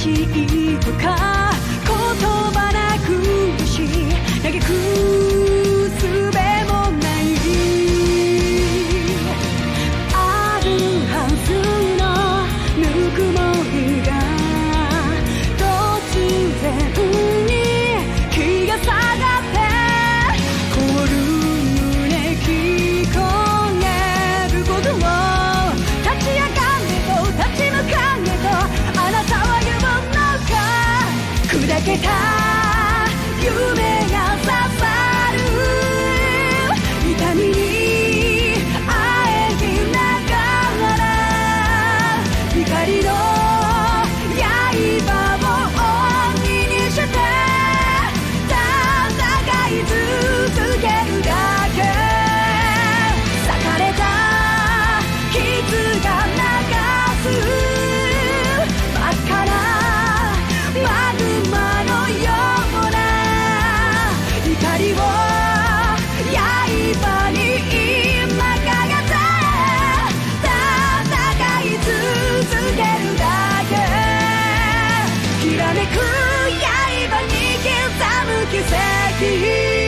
しいとか言葉なくし嘆く術もないあるはずのぬくもりが突然に気が下がって凍る胸聞こえることを立ち上がれと立ち向かえとあなたは言うのか砕けた夢が刺さる痛みにあえぎながら光の刃を鬼にして戦い続けるだけ裂かれた傷が流す真っ赤なマグマのような光を刃に今かけて戦い続けるだけきらめく刃に刻む奇跡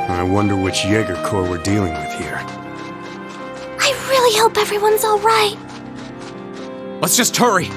I wonder which Jaeger Corps we're dealing with here. I really hope everyone's all right. Let's just hurry!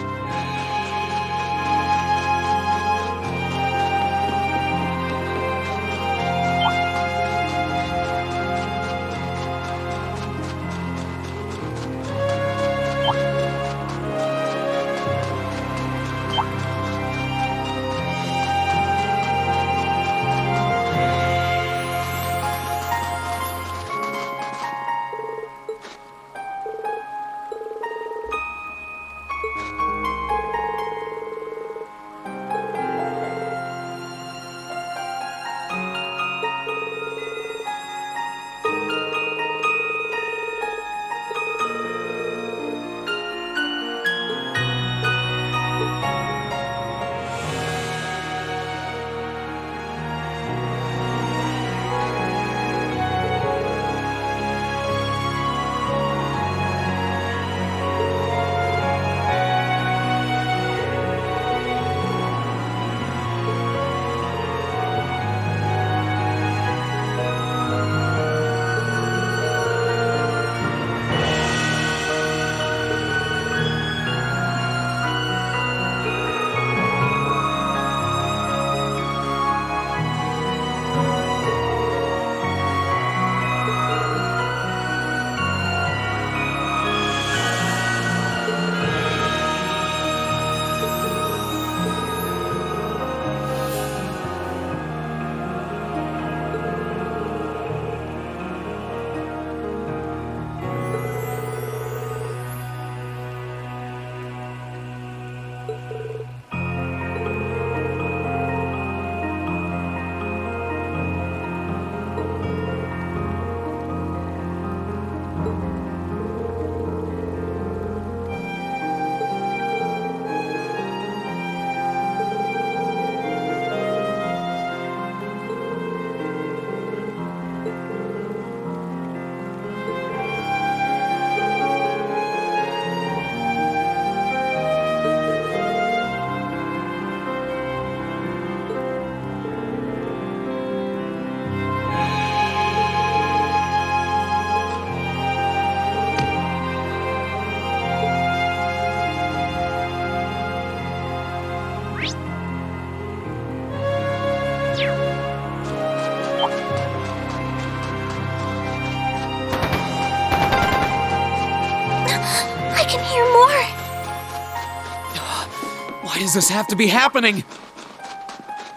does this have to be happening?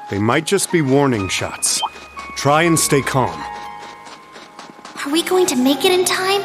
They might just be warning shots. Try and stay calm. Are we going to make it in time?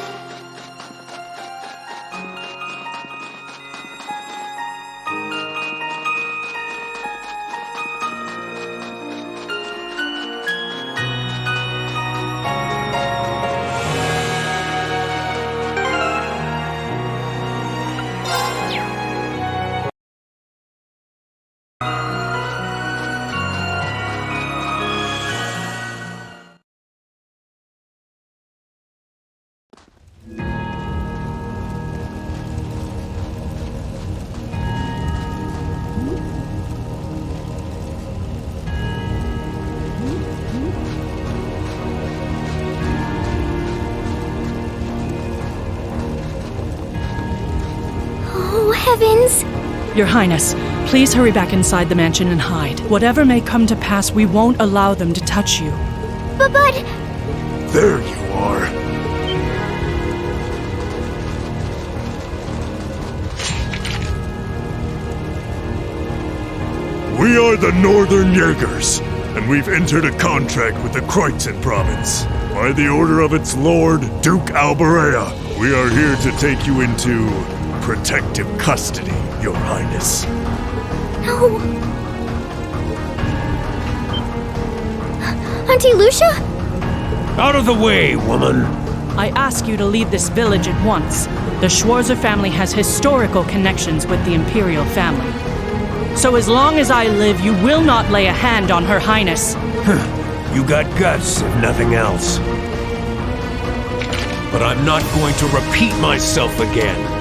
Oh, heavens! Your Highness, please hurry back inside the mansion and hide. Whatever may come to pass, we won't allow them to touch you. But... There you are. We are the Northern Jaegers, and we've entered a contract with the Kreutzen province. By the order of its lord, Duke Alberea, we are here to take you into protective custody, Your Highness. No! Auntie Lucia? Out of the way, woman! I ask you to leave this village at once. The Schwarzer family has historical connections with the Imperial family. So as long as I live, you will not lay a hand on Her Highness. You got guts, if nothing else. But I'm not going to repeat myself again.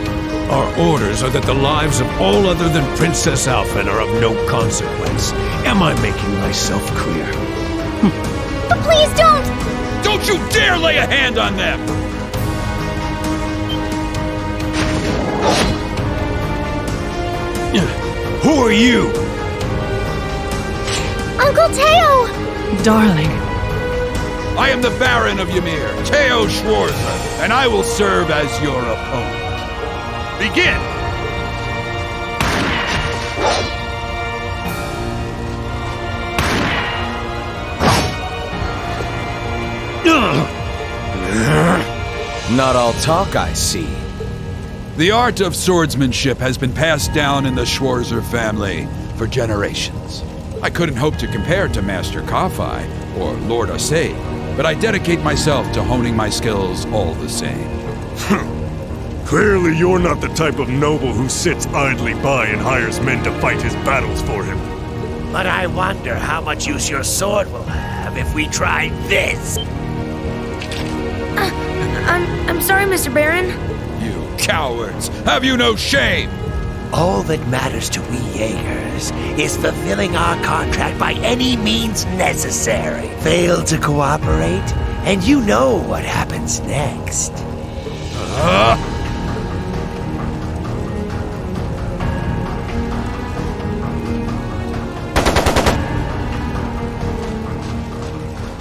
Our orders are that the lives of all other than Princess Alphen are of no consequence. Am I making myself clear? But please don't! Don't you dare lay a hand on them! Who are you? Uncle Teo! Darling, I am the Baron of Ymir, Teo Schwarzer, and I will serve as your opponent. Begin! Not all talk, I see. The art of swordsmanship has been passed down in the Schwarzer family for generations. I couldn't hope to compare to Master Kafai or Lord Osei, but I dedicate myself to honing my skills all the same. Clearly you're not the type of noble who sits idly by and hires men to fight his battles for him. But I wonder how much use your sword will have if we try this. I'm sorry, Mr. Baron. You cowards! Have you no shame? All that matters to we Jaegers is fulfilling our contract by any means necessary. Fail to cooperate, and you know what happens next.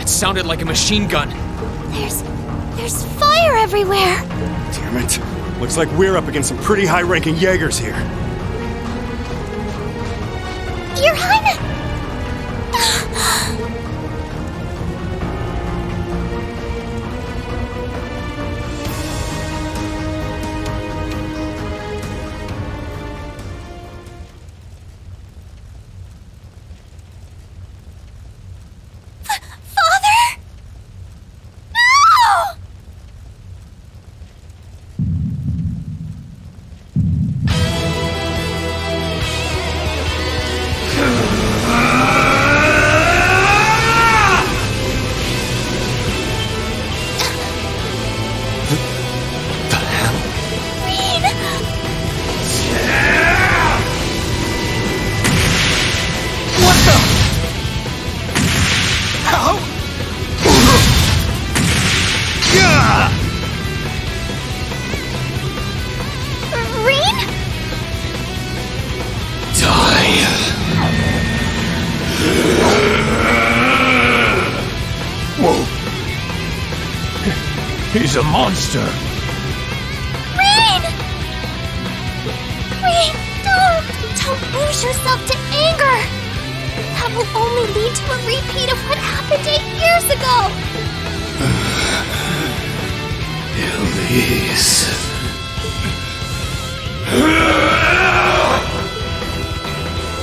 It sounded like a machine gun. There's fire everywhere! Damn it. Looks like we're up against some pretty high-ranking Jaegers here. Your Highness! Father? No! He's a monster. Rain! Rain, don't! Don't lose yourself to anger! That will only lead to a repeat of what happened 8 years ago! Elise.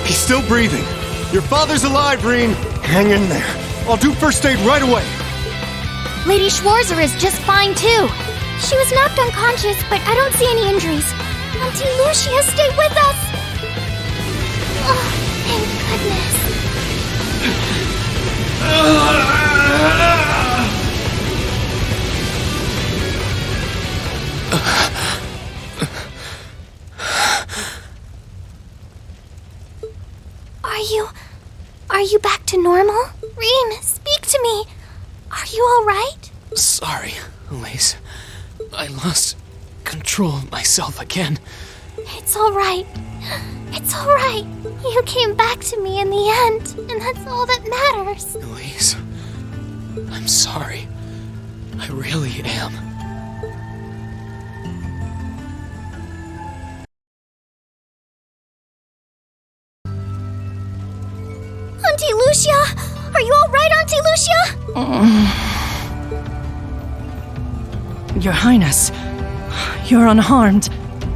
He's still breathing. Your father's alive, Reen. Hang in there. I'll do first aid right away. Lady Schwarzer is just fine too. She was knocked unconscious, but I don't see any injuries. Auntie Lucia, stay with us! Oh, thank goodness. Are you back to normal? Reen, speak to me. Are you alright? Sorry, Elise. I lost control of myself again. It's alright. It's alright. You came back to me in the end, and that's all that matters. Elise, I'm sorry. I really am. Auntie Lucia! Are you alright, Auntie Lucia? Your Highness, you're unharmed.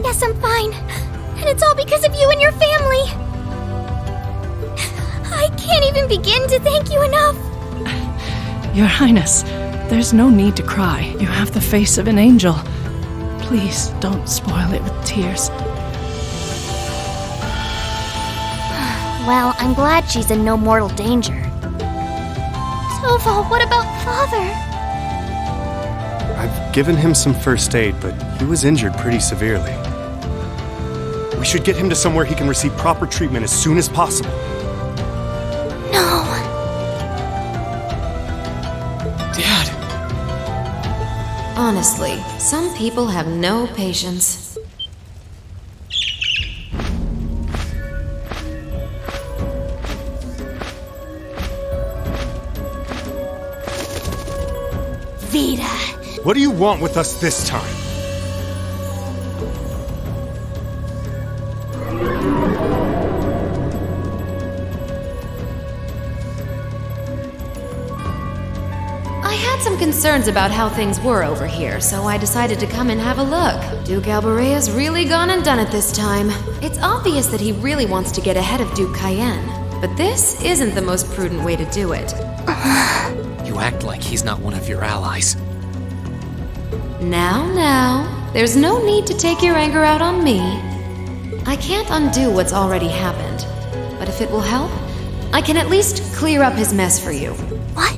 Yes, I'm fine. And it's all because of you and your family. I can't even begin to thank you enough. Your Highness, there's no need to cry. You have the face of an angel. Please don't spoil it with tears. Well, I'm glad she's in no mortal danger. Tova, what about Father? I've given him some first aid, but he was injured pretty severely. We should get him to somewhere he can receive proper treatment as soon as possible. No. Dad! Honestly, some people have no patience. Vita. What do you want with us this time? I had some concerns about how things were over here, so I decided to come and have a look. Duke Alborea's really gone and done it this time. It's obvious that he really wants to get ahead of Duke Cayenne, but this isn't the most prudent way to do it. You act like he's not one of your allies. Now, there's no need to take your anger out on me. I can't undo what's already happened, but if it will help, I can at least clear up his mess for you. What?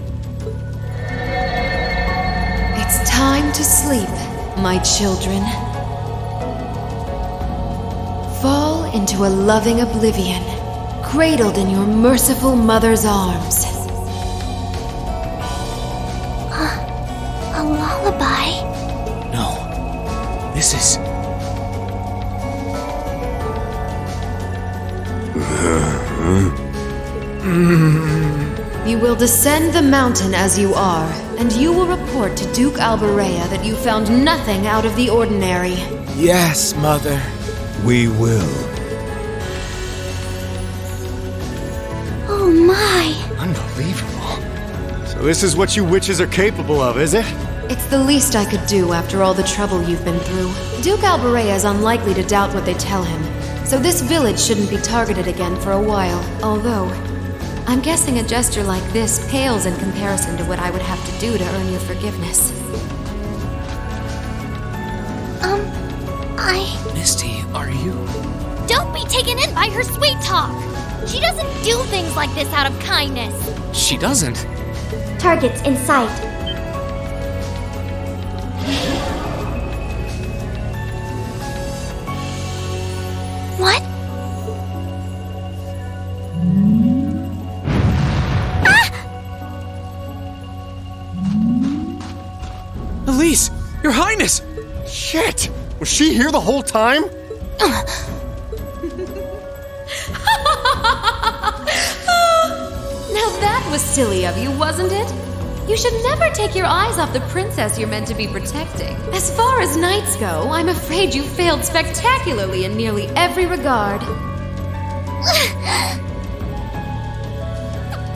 It's time to sleep, my children. Fall into a loving oblivion, cradled in your merciful mother's arms. A lullaby? No. This is... You will descend the mountain as you are, and you will report to Duke Alborea that you found nothing out of the ordinary. Yes, Mother. We will. Oh my. Unbelievable. So this is what you witches are capable of, is it? It's the least I could do after all the trouble you've been through. Duke Alborea is unlikely to doubt what they tell him, so this village shouldn't be targeted again for a while, although I'm guessing a gesture like this pales in comparison to what I would have to do to earn your forgiveness. Misty, are you... Don't be taken in by her sweet talk! She doesn't do things like this out of kindness! She doesn't. Targets in sight. What? Elise! Your Highness! Shit! Was she here the whole time? Now that was silly of you, wasn't it? You should never take your eyes off the princess you're meant to be protecting. As far as knights go, I'm afraid you failed spectacularly in nearly every regard.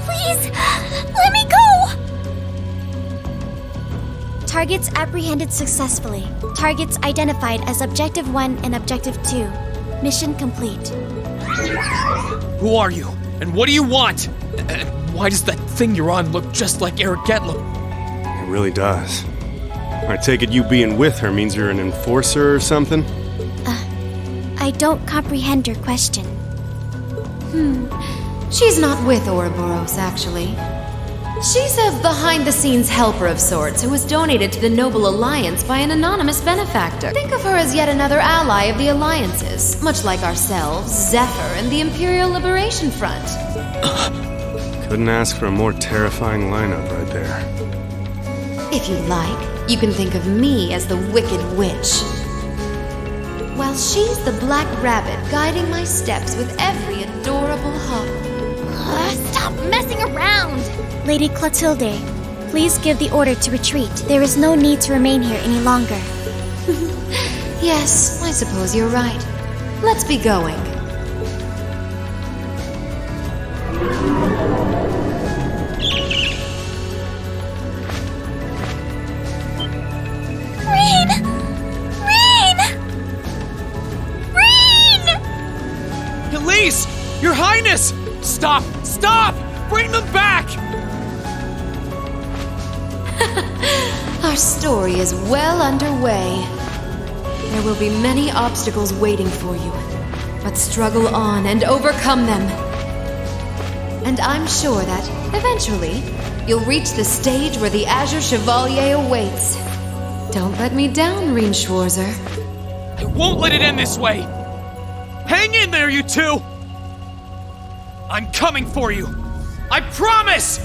Please, let me go! Targets apprehended successfully. Targets identified as Objective 1 and Objective 2. Mission complete. Who are you? And what do you want? And why does that thing you're on look just like AIRGETLAM? It really does. I take it you being with her means you're an enforcer or something? I don't comprehend your question. She's not with Ouroboros, actually. She's a behind-the-scenes helper of sorts who was donated to the Noble Alliance by an anonymous benefactor. Think of her as yet another ally of the Alliances, much like ourselves, Zephyr, and the Imperial Liberation Front. Couldn't ask for a more terrifying lineup right there. If you like, you can think of me as the Wicked Witch. While she's the Black Rabbit guiding my steps with every adorable hop. Stop messing around! Lady Clotilde, please give the order to retreat. There is no need to remain here any longer. Yes, I suppose you're right. Let's be going. Elise! Your Highness! Stop! Stop! Bring them back! Our story is well underway. There will be many obstacles waiting for you, but struggle on and overcome them. And I'm sure that, eventually, you'll reach the stage where the Azure Chevalier awaits. Don't let me down, Reen Schwarzer. I won't let it end this way! Hang in there, you two! I'm coming for you! I promise!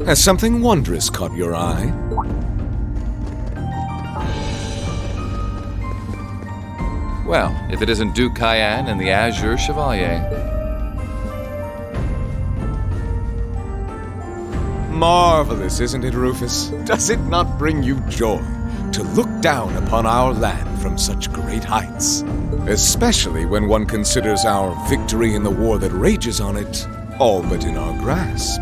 Has something wondrous caught your eye? Well, if it isn't Duke Cayenne and the Azure Chevalier. Marvelous, isn't it, Rufus? Does it not bring you joy to look down upon our land from such great heights? Especially when one considers our victory in the war that rages on it all but in our grasp.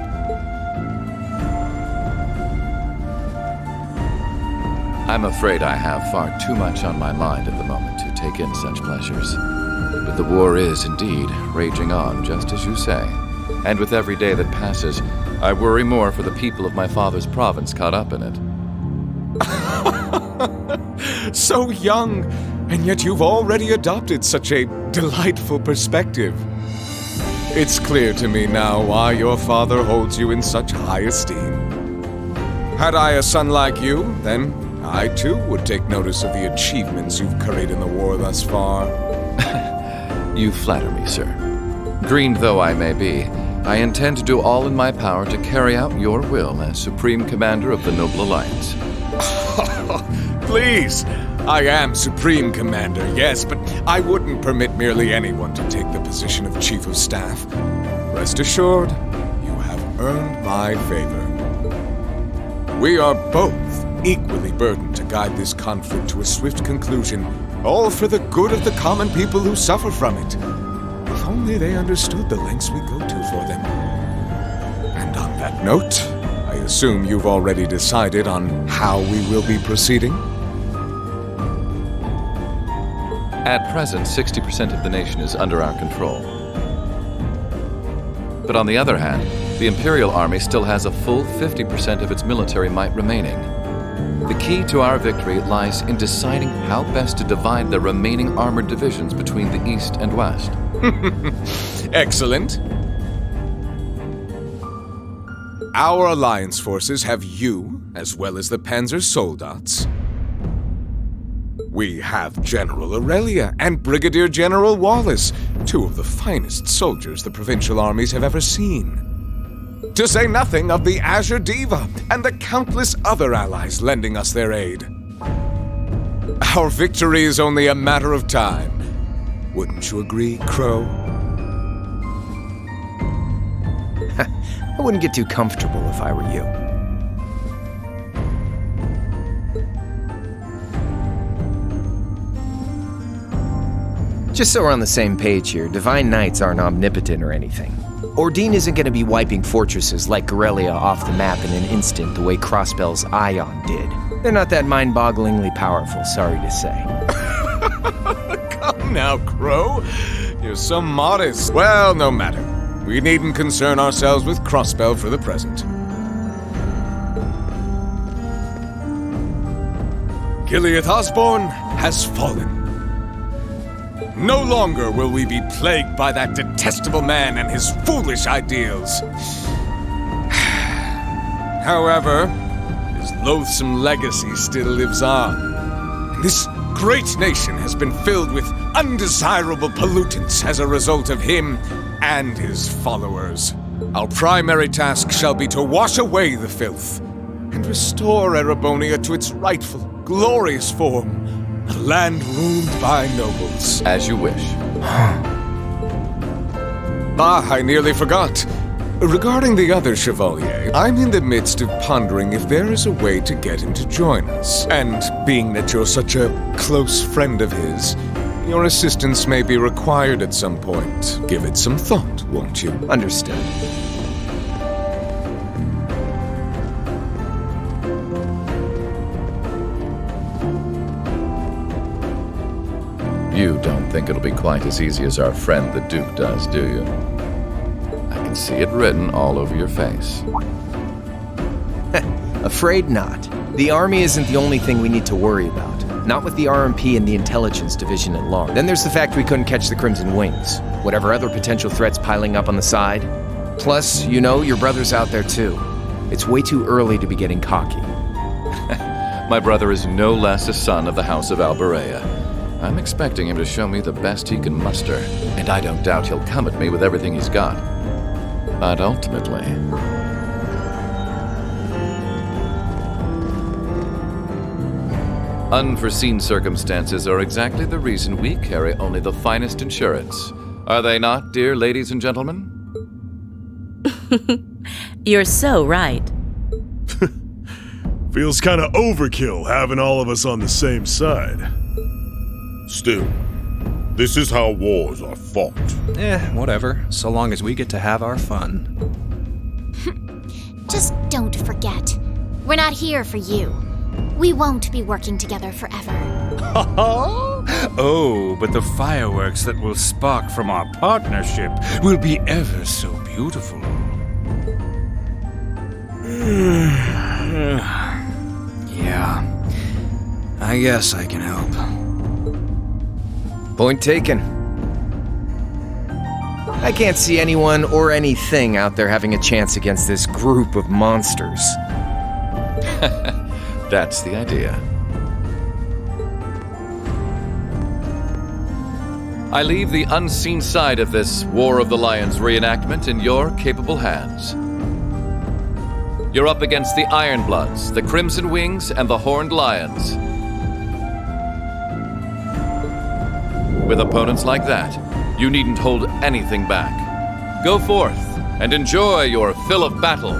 I'm afraid I have far too much on my mind at the moment to take in such pleasures. But the war is indeed raging on, just as you say. And with every day that passes, I worry more for the people of my father's province caught up in it. So young, and yet you've already adopted such a delightful perspective. It's clear to me now why your father holds you in such high esteem. Had I a son like you, then I too would take notice of the achievements you've curried in the war thus far. You flatter me, sir. Green though I may be, I intend to do all in my power to carry out your will as Supreme Commander of the Noble Alliance. Please! I am Supreme Commander, yes, but I wouldn't permit merely anyone to take the position of Chief of Staff. Rest assured, you have earned my favor. We are both equally burdened to guide this conflict to a swift conclusion, all for the good of the common people who suffer from it. If only they understood the lengths we go to for them. And on that note, I assume you've already decided on how we will be proceeding? At present, 60% of the nation is under our control. But on the other hand, The Imperial Army still has a full 50% of its military might remaining. The key to our victory lies in deciding how best to divide the remaining armored divisions between the East and West. Excellent. Our alliance forces have you, as well as the Panzer Soldats. We have General Aurelia and Brigadier General Wallace, two of the finest soldiers the provincial armies have ever seen. To say nothing of the Azure Diva and the countless other allies lending us their aid. Our victory is only a matter of time. Wouldn't you agree, Crow? I wouldn't get too comfortable if I were you. Just so we're on the same page here, Divine Knights aren't omnipotent or anything. Ordean isn't going to be wiping fortresses like Corellia off the map in an instant the way Crossbell's Ion did. They're not that mind-bogglingly powerful, sorry to say. Come now, Crow. You're so modest. Well, no matter. We needn't concern ourselves with Crossbell for the present. Gilead Osborne has fallen. No longer will we be plagued by that detestable man and his foolish ideals. However, his loathsome legacy still lives on. This great nation has been filled with undesirable pollutants as a result of him and his followers. Our primary task shall be to wash away the filth and restore Erebonia to its rightful, glorious form. A land ruled by nobles. As you wish. I nearly forgot. Regarding the other Chevalier, I'm in the midst of pondering if there is a way to get him to join us. And being that you're such a close friend of his, your assistance may be required at some point. Give it some thought, won't you? Understood. You don't think it'll be quite as easy as our friend the Duke does, do you? I can see it written all over your face. Afraid not. The army isn't the only thing we need to worry about. Not with the RMP and the intelligence division at large. Then there's the fact we couldn't catch the Crimson Wings. Whatever other potential threats piling up on the side. Plus, you know, your brother's out there too. It's way too early to be getting cocky. My brother is no less a son of the House of Alberea. I'm expecting him to show me the best he can muster, and I don't doubt he'll come at me with everything he's got. But ultimately... unforeseen circumstances are exactly the reason we carry only the finest insurance. Are they not, dear ladies and gentlemen? You're so right. Feels kind of overkill having all of us on the same side. Still, this is how wars are fought. Whatever, so long as we get to have our fun. Just don't forget, we're not here for you. We won't be working together forever. Oh, but the fireworks that will spark from our partnership will be ever so beautiful. Yeah, I guess I can help. Point taken. I can't see anyone or anything out there having a chance against this group of monsters. That's the idea. I leave the unseen side of this War of the Lions reenactment in your capable hands. You're up against the Ironbloods, the Crimson Wings, and the Horned Lions. With opponents like that, you needn't hold anything back. Go forth and enjoy your fill of battle.